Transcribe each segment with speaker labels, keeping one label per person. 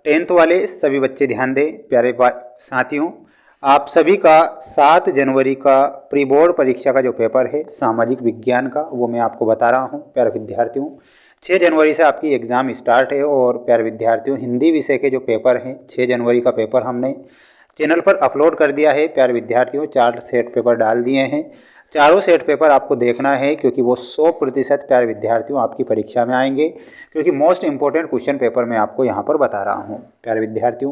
Speaker 1: Tenth वाले सभी बच्चे ध्यान दें। प्यारे साथियों, आप सभी का 7 जनवरी का प्री बोर्ड परीक्षा का जो पेपर है सामाजिक विज्ञान का, वो मैं आपको बता रहा हूँ। प्यारे विद्यार्थियों, 6 जनवरी से आपकी एग्ज़ाम स्टार्ट है। और प्यारे विद्यार्थियों, हिंदी विषय के जो पेपर हैं 6 जनवरी का पेपर हमने चैनल पर अपलोड कर दिया है। प्यारे विद्यार्थियों, 4 सेट पेपर डाल दिए हैं। चारों सेट पेपर आपको देखना है क्योंकि वो 100% प्यारे विद्यार्थियों आपकी परीक्षा में आएंगे, क्योंकि मोस्ट इंपॉर्टेंट क्वेश्चन पेपर मैं आपको यहाँ पर बता रहा हूँ। प्यारे विद्यार्थियों,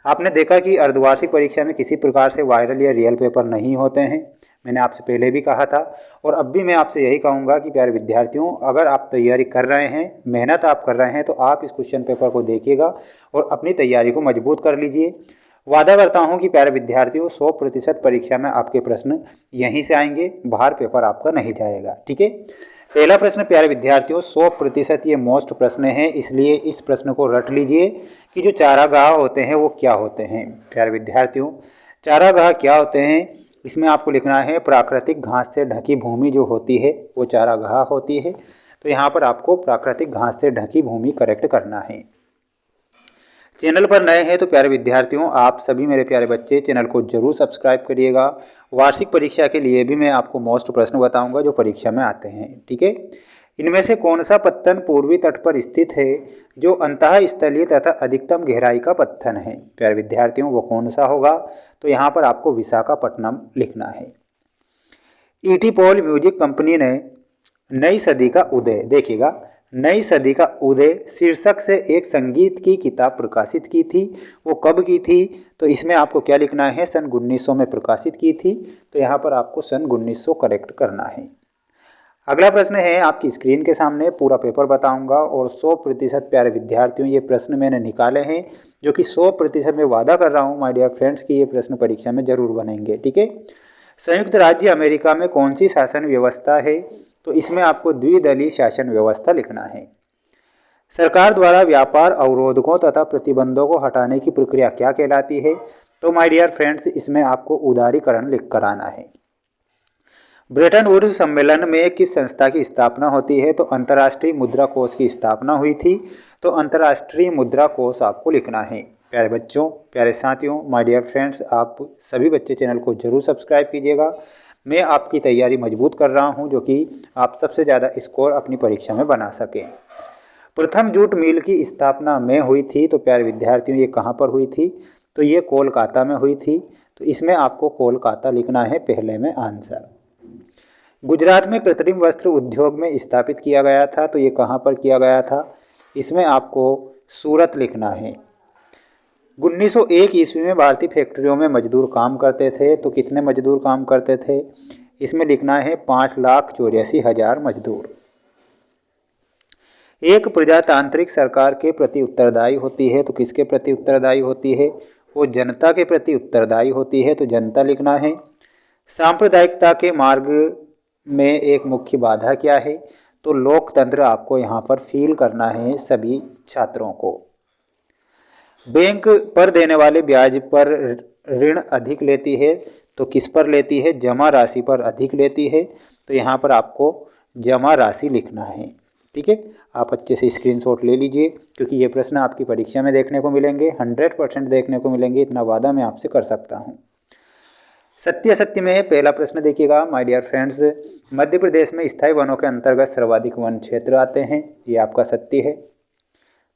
Speaker 1: आपने देखा कि अर्धवार्षिक परीक्षा में किसी प्रकार से वायरल या रियल पेपर नहीं होते हैं। मैंने आपसे पहले भी कहा था और अब भी मैं आपसे यही कहूँगा कि प्यारे विद्यार्थियों, अगर आप तैयारी कर रहे हैं, मेहनत आप कर रहे हैं, तो आप इस क्वेश्चन पेपर को देखिएगा और अपनी तैयारी को मजबूत कर लीजिए। वादा करता हूं कि प्यारे विद्यार्थियों 100% परीक्षा में आपके प्रश्न यहीं से आएंगे, बाहर पेपर आपका नहीं जाएगा। ठीक है। पहला प्रश्न प्यारे विद्यार्थियों 100% ये मोस्ट प्रश्न है, इसलिए इस प्रश्न को रट लीजिए कि जो चारागाह होते हैं वो क्या होते हैं। प्यारे विद्यार्थियों, चारागाह क्या होते हैं, इसमें आपको लिखना है प्राकृतिक घास से ढकी भूमि जो होती है वो चारागाह होती है। तो यहाँ पर आपको प्राकृतिक घास से ढकी भूमि करेक्ट करना है। चैनल पर नए हैं तो प्यारे विद्यार्थियों, आप सभी मेरे प्यारे बच्चे चैनल को जरूर सब्सक्राइब करिएगा। वार्षिक परीक्षा के लिए भी मैं आपको मोस्ट प्रश्न बताऊंगा जो परीक्षा में आते हैं। ठीक है। इनमें से कौन सा पत्तन पूर्वी तट पर स्थित है जो अंतःस्थलीय तथा अधिकतम गहराई का पत्तन है। प्यारे विद्यार्थियों, वो कौन सा होगा, तो यहाँ पर आपको विशाखापट्टनम लिखना है। ईटी पॉल म्यूजिक कंपनी ने नई सदी का उदय, देखिएगा, नई सदी का उदय शीर्षक से एक संगीत की किताब प्रकाशित की थी। वो कब की थी, तो इसमें आपको क्या लिखना है, सन 1900 में प्रकाशित की थी। तो यहाँ पर आपको सन 1900 करेक्ट करना है। अगला प्रश्न है आपकी स्क्रीन के सामने, पूरा पेपर बताऊंगा और 100% प्यारे विद्यार्थियों ये प्रश्न मैंने निकाले हैं, जो कि 100% मैं वादा कर रहा हूँ माय डियर फ्रेंड्स कि ये प्रश्न परीक्षा में जरूर बनेंगे। ठीक है। संयुक्त राज्य अमेरिका में कौन सी शासन व्यवस्था है, तो इसमें आपको द्विदलीय शासन व्यवस्था लिखना है। सरकार द्वारा व्यापार अवरोधकों तथा प्रतिबंधों को हटाने की प्रक्रिया क्या कहलाती है, तो माय डियर फ्रेंड्स इसमें आपको उदारीकरण लिख कर आना है। ब्रेटन वुड्स सम्मेलन में किस संस्था की स्थापना होती है, तो अंतर्राष्ट्रीय मुद्रा कोष की स्थापना हुई थी। तो अंतर्राष्ट्रीय मुद्रा कोष आपको लिखना है। प्यारे बच्चों, प्यारे साथियों, माय डियर फ्रेंड्स, आप सभी बच्चे चैनल को जरूर सब्सक्राइब कीजिएगा। मैं आपकी तैयारी मजबूत कर रहा हूं, जो कि आप सबसे ज़्यादा स्कोर अपनी परीक्षा में बना सकें। प्रथम जूट मिल की स्थापना में हुई थी, तो प्यारे विद्यार्थियों ये कहाँ पर हुई थी, तो ये कोलकाता में हुई थी। तो इसमें आपको कोलकाता लिखना है पहले में आंसर। गुजरात में कृत्रिम वस्त्र उद्योग में स्थापित किया गया था, तो ये कहाँ पर किया गया था, इसमें आपको सूरत लिखना है। 1901 ईस्वी में भारतीय फैक्ट्रियों में मजदूर काम करते थे, तो कितने मजदूर काम करते थे, इसमें लिखना है 5,84,000 मजदूर। एक प्रजातांत्रिक सरकार के प्रति उत्तरदायी होती है, तो किसके प्रति उत्तरदायी होती है, वो जनता के प्रति उत्तरदायी होती है, तो जनता लिखना है। सांप्रदायिकता के मार्ग में एक मुख्य बाधा क्या है, तो लोकतंत्र आपको यहाँ पर फील करना है सभी छात्रों को। बैंक पर देने वाले ब्याज पर ऋण अधिक लेती है, तो किस पर लेती है, जमा राशि पर अधिक लेती है। तो यहाँ पर आपको जमा राशि लिखना है। ठीक है। आप अच्छे से स्क्रीनशॉट ले लीजिए, क्योंकि ये प्रश्न आपकी परीक्षा में देखने को मिलेंगे, 100% देखने को मिलेंगे, इतना वादा मैं आपसे कर सकता हूँ। सत्य असत्य में पहला प्रश्न देखिएगा my dear friends, Madhya Pradesh में स्थायी वनों के अंतर्गत सर्वाधिक वन क्षेत्र आते हैं, ये आपका सत्य है।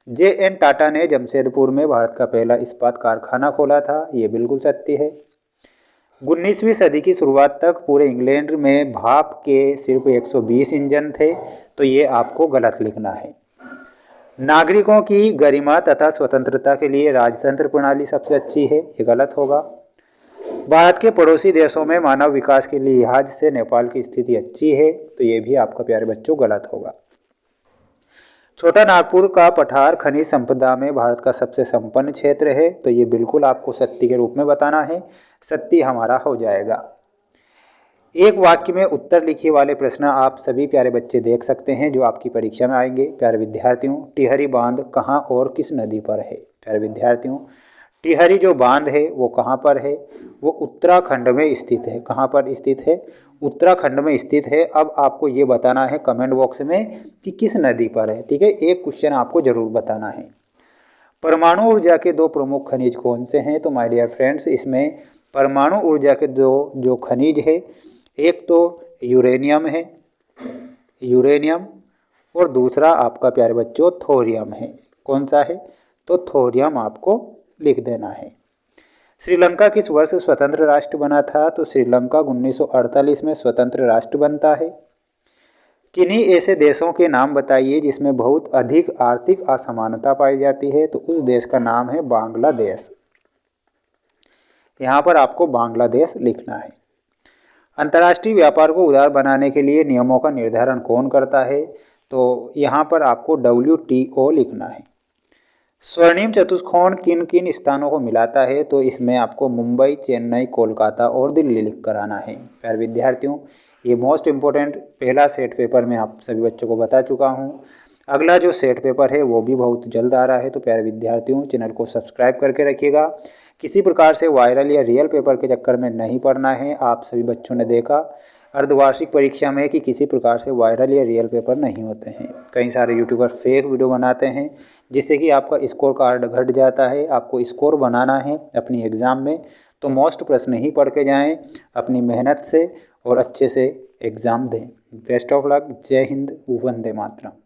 Speaker 1: JN टाटा ने जमशेदपुर में भारत का पहला इस्पात कारखाना खोला था, ये बिल्कुल सत्य है। 19वीं सदी की शुरुआत तक पूरे इंग्लैंड में भाप के सिर्फ 120 इंजन थे, तो ये आपको गलत लिखना है। नागरिकों की गरिमा तथा स्वतंत्रता के लिए राजतंत्र प्रणाली सबसे अच्छी है, ये गलत होगा। भारत के पड़ोसी देशों में मानव विकास के लिहाज से नेपाल की स्थिति अच्छी है, तो ये भी आपका प्यारे बच्चों गलत होगा। छोटा नागपुर का पठार खनिज संपदा में भारत का सबसे संपन्न क्षेत्र है, तो ये बिल्कुल आपको सत्य के रूप में बताना है, सत्य हमारा हो जाएगा। एक वाक्य में उत्तर लिखिए वाले प्रश्न आप सभी प्यारे बच्चे देख सकते हैं, जो आपकी परीक्षा में आएंगे। प्यारे विद्यार्थियों, टिहरी बांध कहाँ और किस नदी पर है। प्यारे विद्यार्थियों, टिहरी जो बांध है वो कहाँ पर है, वो उत्तराखंड में स्थित है। कहाँ पर स्थित है, उत्तराखंड में स्थित है। अब आपको ये बताना है कमेंट बॉक्स में कि किस नदी पर है। ठीक है, एक क्वेश्चन आपको जरूर बताना है। परमाणु ऊर्जा के दो प्रमुख खनिज कौन से हैं? तो माय डियर फ्रेंड्स, इसमें परमाणु ऊर्जा के दो जो खनिज है, एक तो यूरेनियम है, यूरेनियम, और दूसरा आपका प्यारे बच्चों थोरियम है। कौन सा है? तो थोरियम आपको लिख देना है। श्रीलंका किस वर्ष स्वतंत्र राष्ट्र बना था? तो श्रीलंका 1948 में स्वतंत्र राष्ट्र बनता है। किन्हीं ऐसे देशों के नाम बताइए जिसमें बहुत अधिक आर्थिक असमानता पाई जाती है? तो उस देश का नाम है बांग्लादेश। यहाँ पर आपको बांग्लादेश लिखना है। अंतर्राष्ट्रीय व्यापार को उदार बनाने के लिए नियमों का निर्धारण कौन करता है? तो यहाँ पर आपको WTO लिखना है। स्वर्णिम चतुष्कोण किन किन स्थानों को मिलाता है? तो इसमें आपको मुंबई, चेन्नई, कोलकाता और दिल्ली लिख कर आना है। प्यारे विद्यार्थियों, ये मोस्ट इम्पोर्टेंट पहला सेट पेपर मैं आप सभी बच्चों को बता चुका हूँ। अगला जो सेट पेपर है वो भी बहुत जल्द आ रहा है, तो प्यारे विद्यार्थियों चैनल को सब्सक्राइब करके रखिएगा। किसी प्रकार से वायरल या रियल पेपर के चक्कर में नहीं पड़ना है। आप सभी बच्चों ने देखा अर्धवार्षिक परीक्षा में कि किसी प्रकार से वायरल या रियल पेपर नहीं होते हैं। कई सारे यूट्यूबर फेक वीडियो बनाते हैं जिससे कि आपका स्कोर कार्ड घट जाता है। आपको स्कोर बनाना है अपनी एग्ज़ाम में, तो मोस्ट प्रश्न ही पढ़ के जाएँ अपनी मेहनत से और अच्छे से एग्ज़ाम दें। Best of luck. जय हिंद, वंदे मातरम।